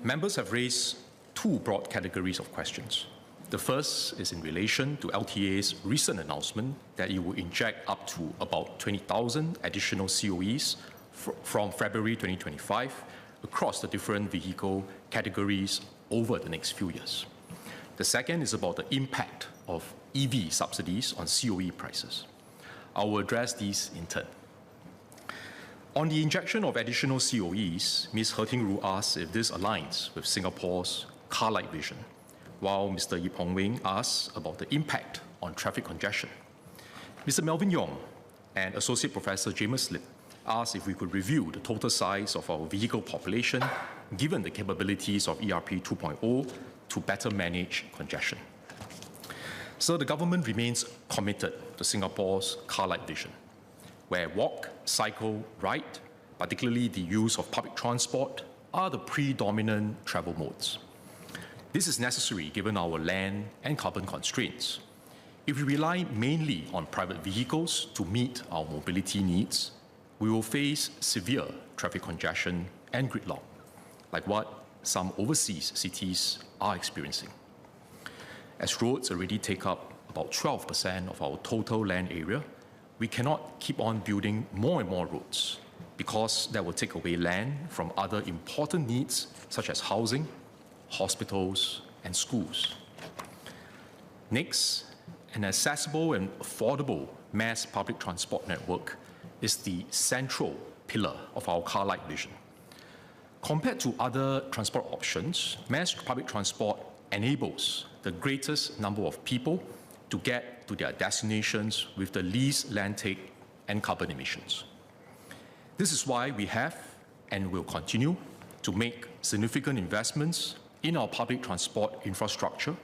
Members have raised two broad categories of questions. The first is in relation to LTA's recent announcement that it will inject up to about 20,000 additional COEs from February 2025 across the different vehicle categories over the next few years. The second is about the impact of EV subsidies on COE prices. I will address these in turn. On the injection of additional COEs, Ms. He-Ting-Ru asks if this aligns with Singapore's car-lite vision, while Mr. Yip Hong Wing asks about the impact on traffic congestion. Mr. Melvin Yong and Associate Professor James Lip asked if we could review the total size of our vehicle population given the capabilities of ERP 2.0 to better manage congestion. So the government remains committed to Singapore's car-lite vision, where walk, cycle, ride, particularly the use of public transport, are the predominant travel modes. This is necessary given our land and carbon constraints. If we rely mainly on private vehicles to meet our mobility needs, we will face severe traffic congestion and gridlock, like what some overseas cities are experiencing. As roads already take up about 12% of our total land area, we cannot keep on building more and more roads because that will take away land from other important needs such as housing, hospitals, and schools. Next, an accessible and affordable mass public transport network is the central pillar of our car-lite vision. Compared to other transport options, mass public transport enables the greatest number of people to get to their destinations with the least land take and carbon emissions. This is why we have and will continue to make significant investments in our public transport infrastructure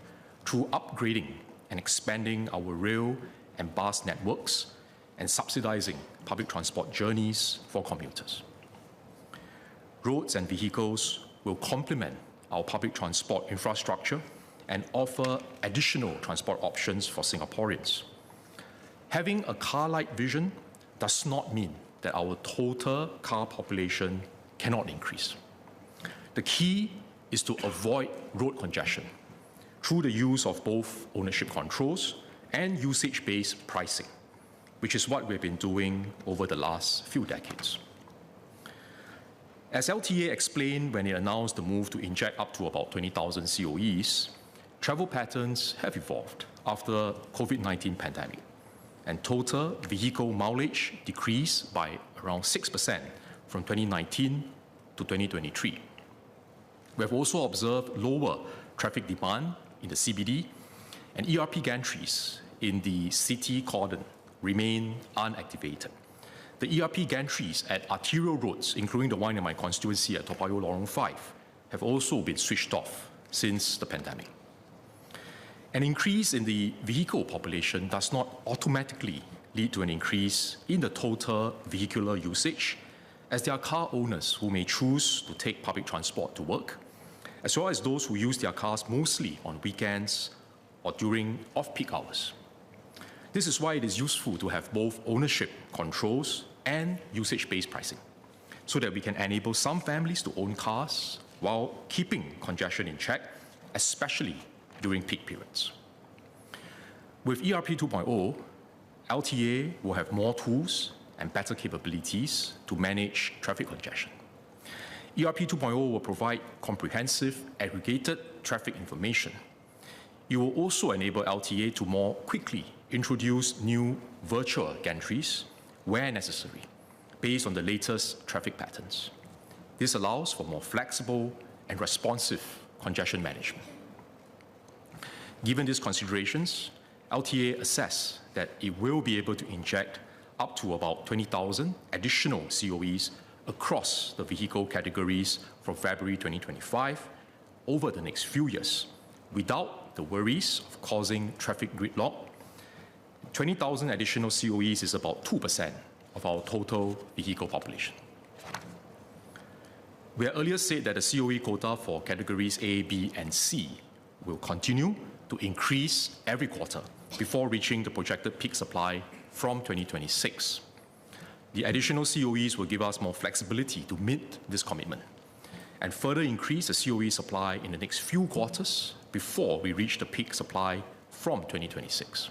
through upgrading and expanding our rail and bus networks and subsidizing public transport journeys for commuters. Roads and vehicles will complement our public transport infrastructure and offer additional transport options for Singaporeans. Having a car-lite vision does not mean that our total car population cannot increase. The key is to avoid road congestion through the use of both ownership controls and usage-based pricing, which is what we've been doing over the last few decades. As LTA explained when it announced the move to inject up to about 20,000 COEs, travel patterns have evolved after COVID-19 pandemic, and total vehicle mileage decreased by around 6% from 2019 to 2023. We have also observed lower traffic demand in the CBD, and ERP gantries in the city cordon remain unactivated. The ERP gantries at arterial roads, including the one in my constituency at Toa Payoh Lorong 5, have also been switched off since the pandemic. An increase in the vehicle population does not automatically lead to an increase in the total vehicular usage, as there are car owners who may choose to take public transport to work, as well as those who use their cars mostly on weekends or during off-peak hours. This is why it is useful to have both ownership controls and usage-based pricing, so that we can enable some families to own cars while keeping congestion in check, especially during peak periods. With ERP 2.0, LTA will have more tools and better capabilities to manage traffic congestion. ERP 2.0 will provide comprehensive aggregated traffic information. It will also enable LTA to more quickly introduce new virtual gantries where necessary, based on the latest traffic patterns. This allows for more flexible and responsive congestion management. Given these considerations, LTA assess that it will be able to inject up to about 20,000 additional COEs across the vehicle categories from February 2025 over the next few years, without the worries of causing traffic gridlock. 20,000 additional COEs is about 2% of our total vehicle population. We had earlier said that the COE quota for categories A, B, and C will continue to increase every quarter before reaching the projected peak supply from 2026. The additional COEs will give us more flexibility to meet this commitment. and further increase the COE supply in the next few quarters before we reach the peak supply from 2026.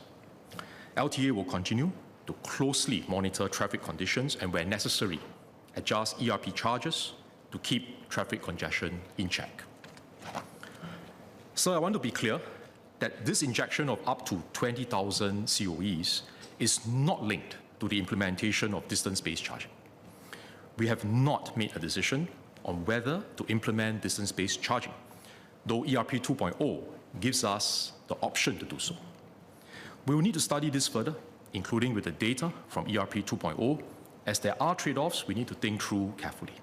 LTA will continue to closely monitor traffic conditions and, where necessary, adjust ERP charges to keep traffic congestion in check. So I want to be clear that this injection of up to 20,000 COEs is not linked to the implementation of distance-based charging. We have not made a decision on whether to implement distance-based charging, though ERP 2.0 gives us the option to do so. We will need to study this further, including with the data from ERP 2.0, as there are trade-offs we need to think through carefully.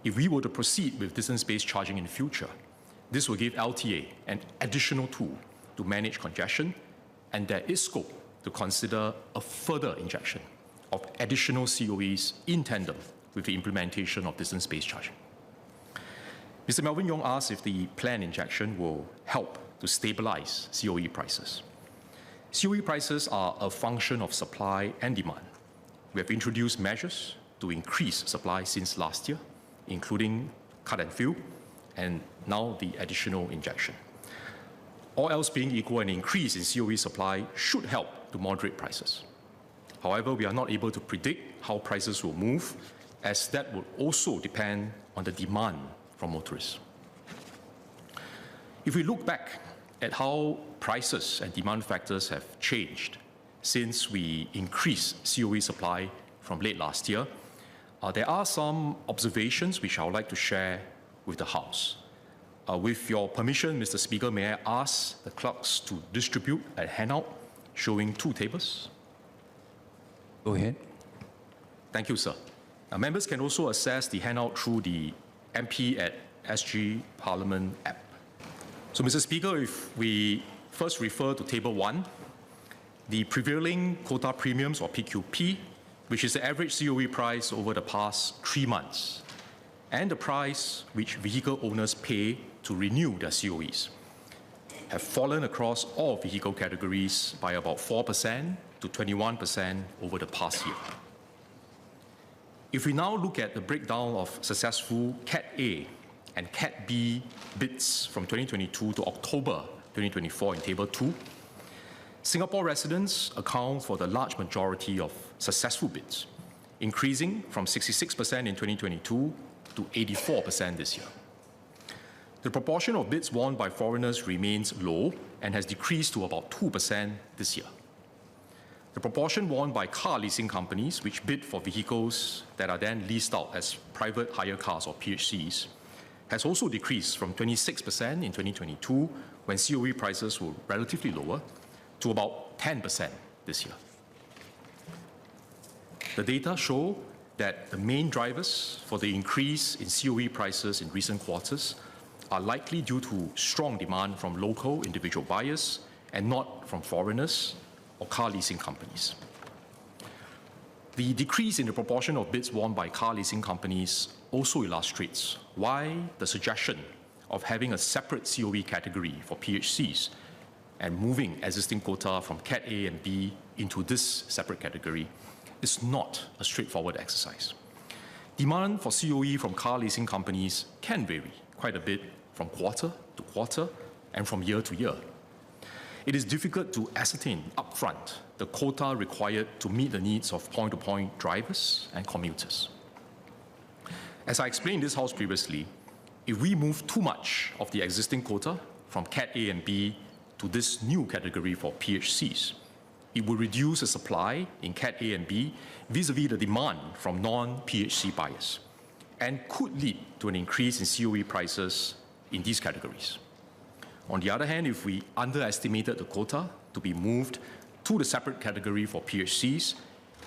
If we were to proceed with distance-based charging in the future, this will give LTA an additional tool to manage congestion, and there is scope to consider a further injection of additional COEs in tandem with the implementation of distance-based charging. Mr. Melvin Yong asked if the planned injection will help to stabilize COE prices. COE prices are a function of supply and demand. We have introduced measures to increase supply since last year, including cut and fill, and now the additional injection. All else being equal, an increase in COE supply should help to moderate prices. However, we are not able to predict how prices will move, as that will also depend on the demand from motorists. If we look back at how prices and demand factors have changed since we increased COE supply from late last year, there are some observations which I would like to share with the House. With your permission, Mr. Speaker, may I ask the clerks to distribute a handout showing two tables? Go ahead. Thank you, sir. Members can also access the handout through the MP at SG Parliament app. So, Mr. Speaker, if we first refer to Table 1, the prevailing quota premiums, or PQP, which is the average COE price over the past 3 months, and the price which vehicle owners pay to renew their COEs, have fallen across all vehicle categories by about 4% to 21% over the past year. If we now look at the breakdown of successful Cat A and Cat B bids from 2022 to October 2024 in Table 2, Singapore residents account for the large majority of successful bids, increasing from 66% in 2022 to 84% this year. The proportion of bids won by foreigners remains low and has decreased to about 2% this year. The proportion won by car leasing companies, which bid for vehicles that are then leased out as private hire cars, or PHCs, has also decreased from 26% in 2022, when COE prices were relatively lower, to about 10% this year. The data show that the main drivers for the increase in COE prices in recent quarters are likely due to strong demand from local individual buyers and not from foreigners or car leasing companies. The decrease in the proportion of bids won by car leasing companies also illustrates why the suggestion of having a separate COE category for PHCs and moving existing quota from Cat A and B into this separate category is not a straightforward exercise. Demand for COE from car leasing companies can vary quite a bit from quarter to quarter and from year to year. It is difficult to ascertain upfront the quota required to meet the needs of point-to-point drivers and commuters. As I explained in this House previously, if we move too much of the existing quota from Cat A and B to this new category for PHCs, it will reduce the supply in Cat A and B vis-à-vis the demand from non-PHC buyers, and could lead to an increase in COE prices in these categories. On the other hand, if we underestimated the quota to be moved to the separate category for PHCs,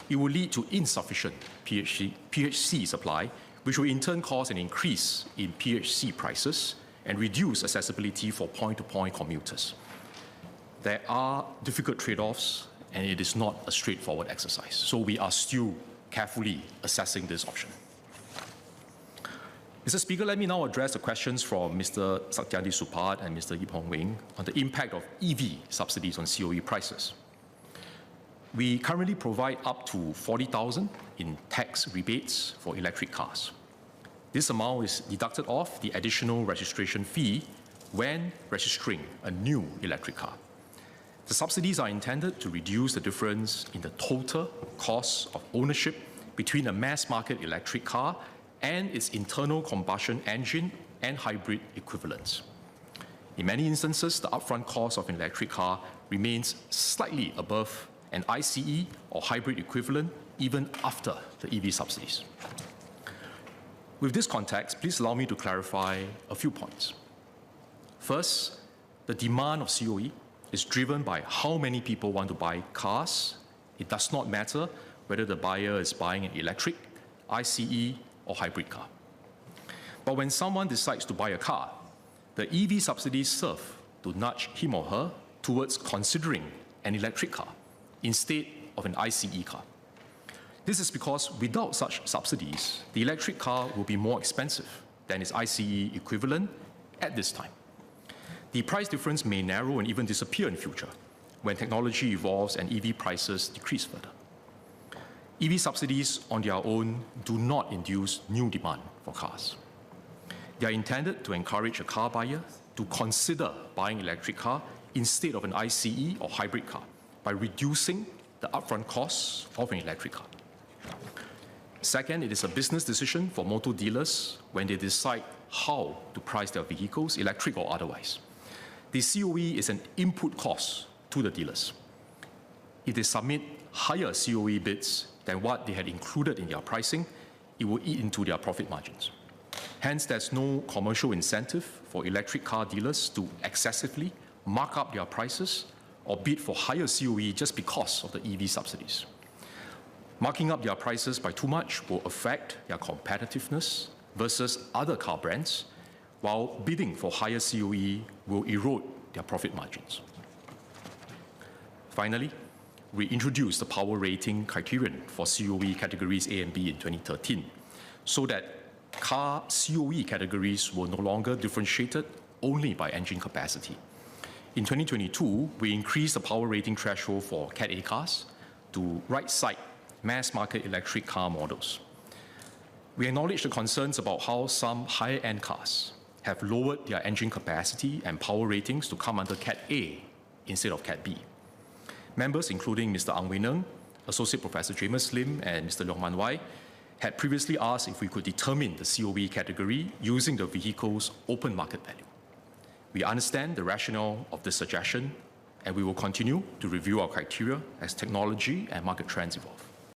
it will lead to insufficient PHC supply, which will in turn cause an increase in PHC prices and reduce accessibility for point-to-point commuters. There are difficult trade-offs, and it is not a straightforward exercise. So we are still carefully assessing this option. Mr. Speaker, let me now address the questions from Mr. Satyandi Supat and Mr. Yip Hong Wing on the impact of EV subsidies on COE prices. We currently provide up to 40,000 in tax rebates for electric cars. This amount is deducted off the additional registration fee when registering a new electric car. The subsidies are intended to reduce the difference in the total cost of ownership between a mass market electric car and its internal combustion engine and hybrid equivalents. In many instances, the upfront cost of an electric car remains slightly above an ICE or hybrid equivalent even after the EV subsidies. With this context, please allow me to clarify a few points. First, the demand of COE is driven by how many people want to buy cars. It does not matter whether the buyer is buying an electric, ICE, or hybrid car. But when someone decides to buy a car, the EV subsidies serve to nudge him or her towards considering an electric car instead of an ICE car. This is because without such subsidies, the electric car will be more expensive than its ICE equivalent at this time. The price difference may narrow and even disappear in future when technology evolves and EV prices decrease further. EV subsidies on their own do not induce new demand for cars. They are intended to encourage a car buyer to consider buying an electric car instead of an ICE or hybrid car by reducing the upfront costs of an electric car. Second, it is a business decision for motor dealers when they decide how to price their vehicles, electric or otherwise. The COE is an input cost to the dealers. If they submit higher COE bids than what they had included in their pricing, it will eat into their profit margins. Hence, there's no commercial incentive for electric car dealers to excessively mark up their prices or bid for higher COE just because of the EV subsidies. Marking up their prices by too much will affect their competitiveness versus other car brands, while bidding for higher COE will erode their profit margins. Finally, we introduced the power rating criterion for COE categories A and B in 2013, so that car COE categories were no longer differentiated only by engine capacity. In 2022, we increased the power rating threshold for Cat A cars to right-side mass-market electric car models. We acknowledge the concerns about how some higher-end cars have lowered their engine capacity and power ratings to come under Cat A instead of Cat B. Members, including Mr. Ang Wei Neng, Associate Professor Jamus Lim, and Mr. Leong Man Wai, had previously asked if we could determine the COE category using the vehicle's open market value. We understand the rationale of this suggestion, and we will continue to review our criteria as technology and market trends evolve.